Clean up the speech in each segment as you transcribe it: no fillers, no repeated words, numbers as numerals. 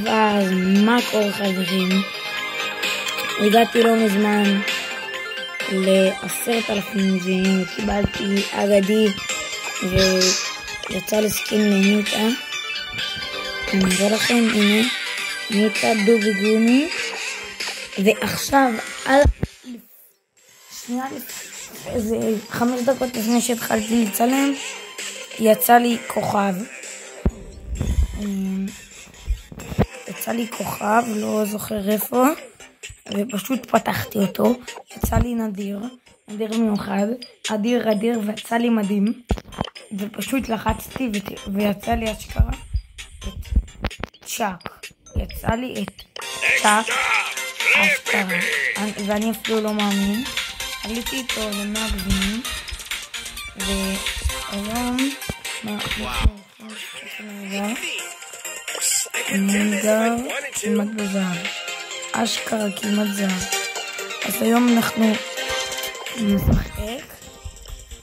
טוב, אז מה קורה חברים? הגעתי לא מזמן ל10,000 וים וקיבלתי אגדי ויצא לי סקין לניטה. אני אראה לכם, הנה ניטה דובי גומי. ועכשיו על שנייה, איזה 5 דקות לפני שהתחלתי לצלם יצא לי כוכב. יצא לי כוכב, לא זוכר איפה, ופשוט פתחתי אותו. יצא לי נדיר מיוחד, אדיר, ויצא לי מדהים, ופשוט לחצתי ויצא לי אשכרה את צ'אק. יצא לי את צ'אק אשכרה, ואני אפילו לא מאמין. עליתי איתו ל100 גבינים, והיום מנגר כמעט בזהב, אשכרה כמעט זהב. אז היום אנחנו נשחק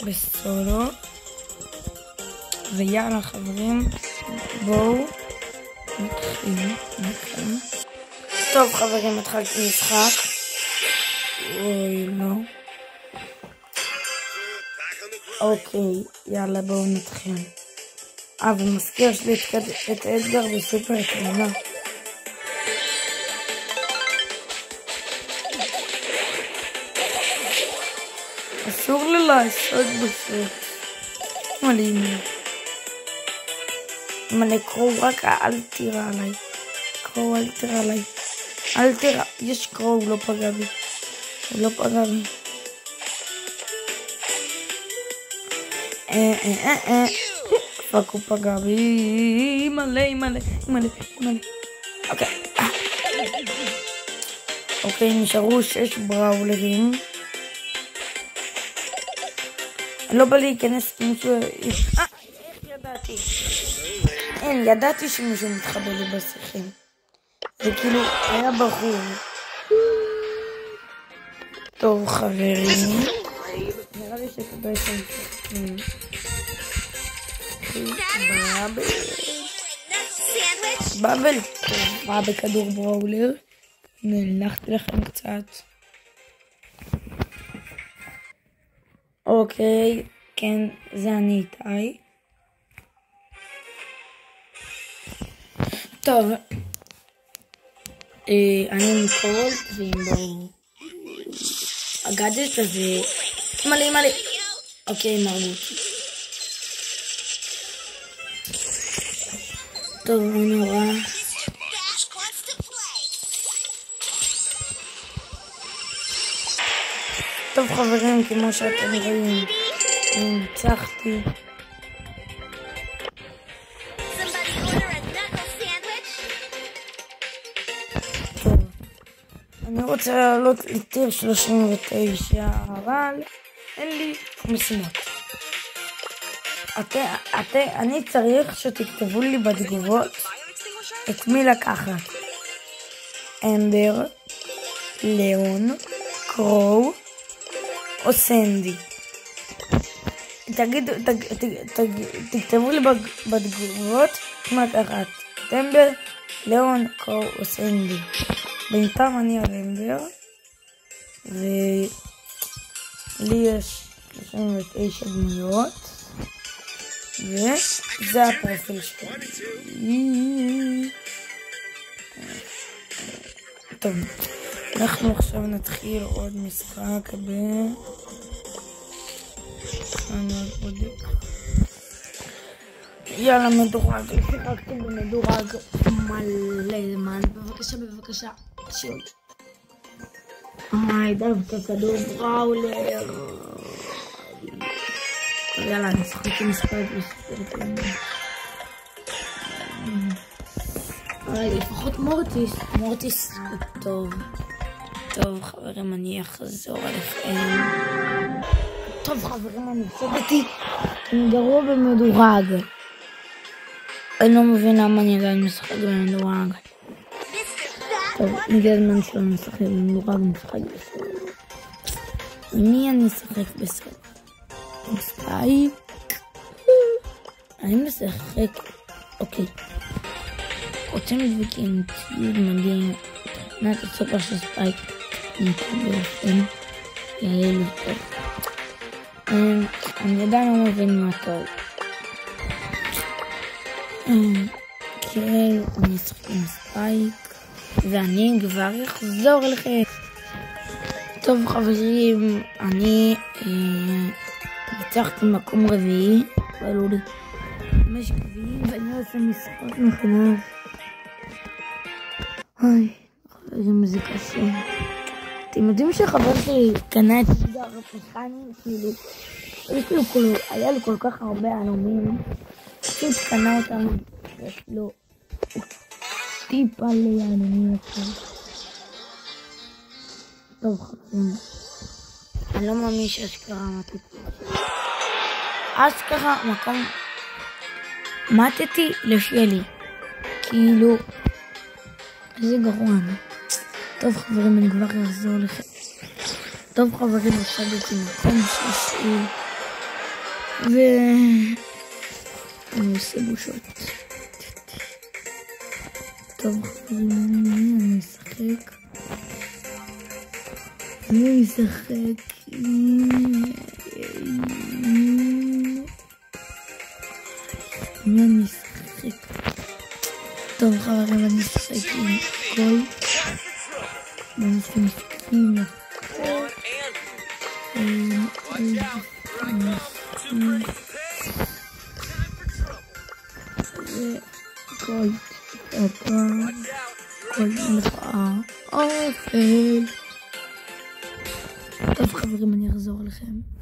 בסולו, ויאללה חברים, בואו נתחיל. טוב חברים, התחלתי משחק. אוי לא. אוקיי, יאללה בואו נתחיל. ומזכיר שלי את אדגר בסופר קרינה. אסור לי לעשות בסוף. מלאים. מלא קרוא, רק אל תירה עליי. קרוא, אל תירה עליי. אל תירה, יש קרוא, הוא לא פגע בי. הוא לא פגע בי. פאק, הוא פגע בי. מלא. אוקיי, נשארו 6 בראולרים. לא בא להיכנס כמישהו. איך ידעתי? ידעתי שמישהו מתחבא לי בשיחים. זה כאילו היה בחור. טוב חברים, נראה לי שכדאי שנסחים. באבל טוב, בכדור בראולר. נלכתי לכם קצת. אוקיי, כן, זה אני איתי. טוב, אני מקורל ועם בואו הגאדג'ט הזה מלא. אוקיי, מרגותי. טוב, לא נורא. טוב חברים, כמו שאתם רואים, אני ניצחתי. טוב, אני רוצה לעלות לטיר 39, אבל אין לי משימות. אני צריך שתכתבו לי בתגובות את מי לקחת. אמבר, ליאון, קרו או סנדי. תכתבו לי בתגובות מה לקחת. אמבר, ליאון, קרו או סנדי. בינתיים אני על אמבר, ולי יש 39 דמויות, וזה הפרופיל שלי. טוב, אנחנו עכשיו נתחיל עוד משחק אני עוד בודק. יאללה, מדורג, שיחקתי במדורג מלא זמן. בבקשה, שיעוד. דווקא כדור בראולר. יאללה, נשחק עם מספר לפחות מורטיס טוב חברים, אני אחזור עליכם. טוב חברים, אני חושבתי אני גרוע במדורג. אני לא מבין למה אני עדיין משחק במדורג. טוב, הגיע הזמן שלא נשחק במדורג, נשחק בסולו. מי אני אשחק בסולו? סטייק? אני משחק. אוקיי. רוצים דבקים, ציוד מדהים, תוכנת הסופר של ספייק, נמצא באופן יעיל יותר. אני עדיין לא מבין מה טוב. קרל, אני אשחק עם ספייק, ואני כבר אחזור לכם. טוב חברים, אני ניצחתי מקום רביעי, ועלו לי 5 גביעים, ואני עושה משחק מחדש. אוי, חברים, זה קשה. אתם יודעים שחבר שלי קנה את אתגר הפכני, כאילו, היה לו כל כך הרבה עלומים, פשוט קנה אותם, יש לו טיפה ליעלומים יותר. טוב חברים, אני לא מאמין שאשכרה מתתי. אשכרה מקום מתתי לשלי, כאילו, איזה גרוע. טוב חברים, אני כבר אחזור לכם. טוב חברים, עכשיו הייתי מקום שישי, ואני עושה בושות. טוב חברים, אני אשחק. אני אשחק. טוב חברים, אני אשחק עם כל בנסים וכל מלכה אופל. טוב חברים, אני אחזור לכם.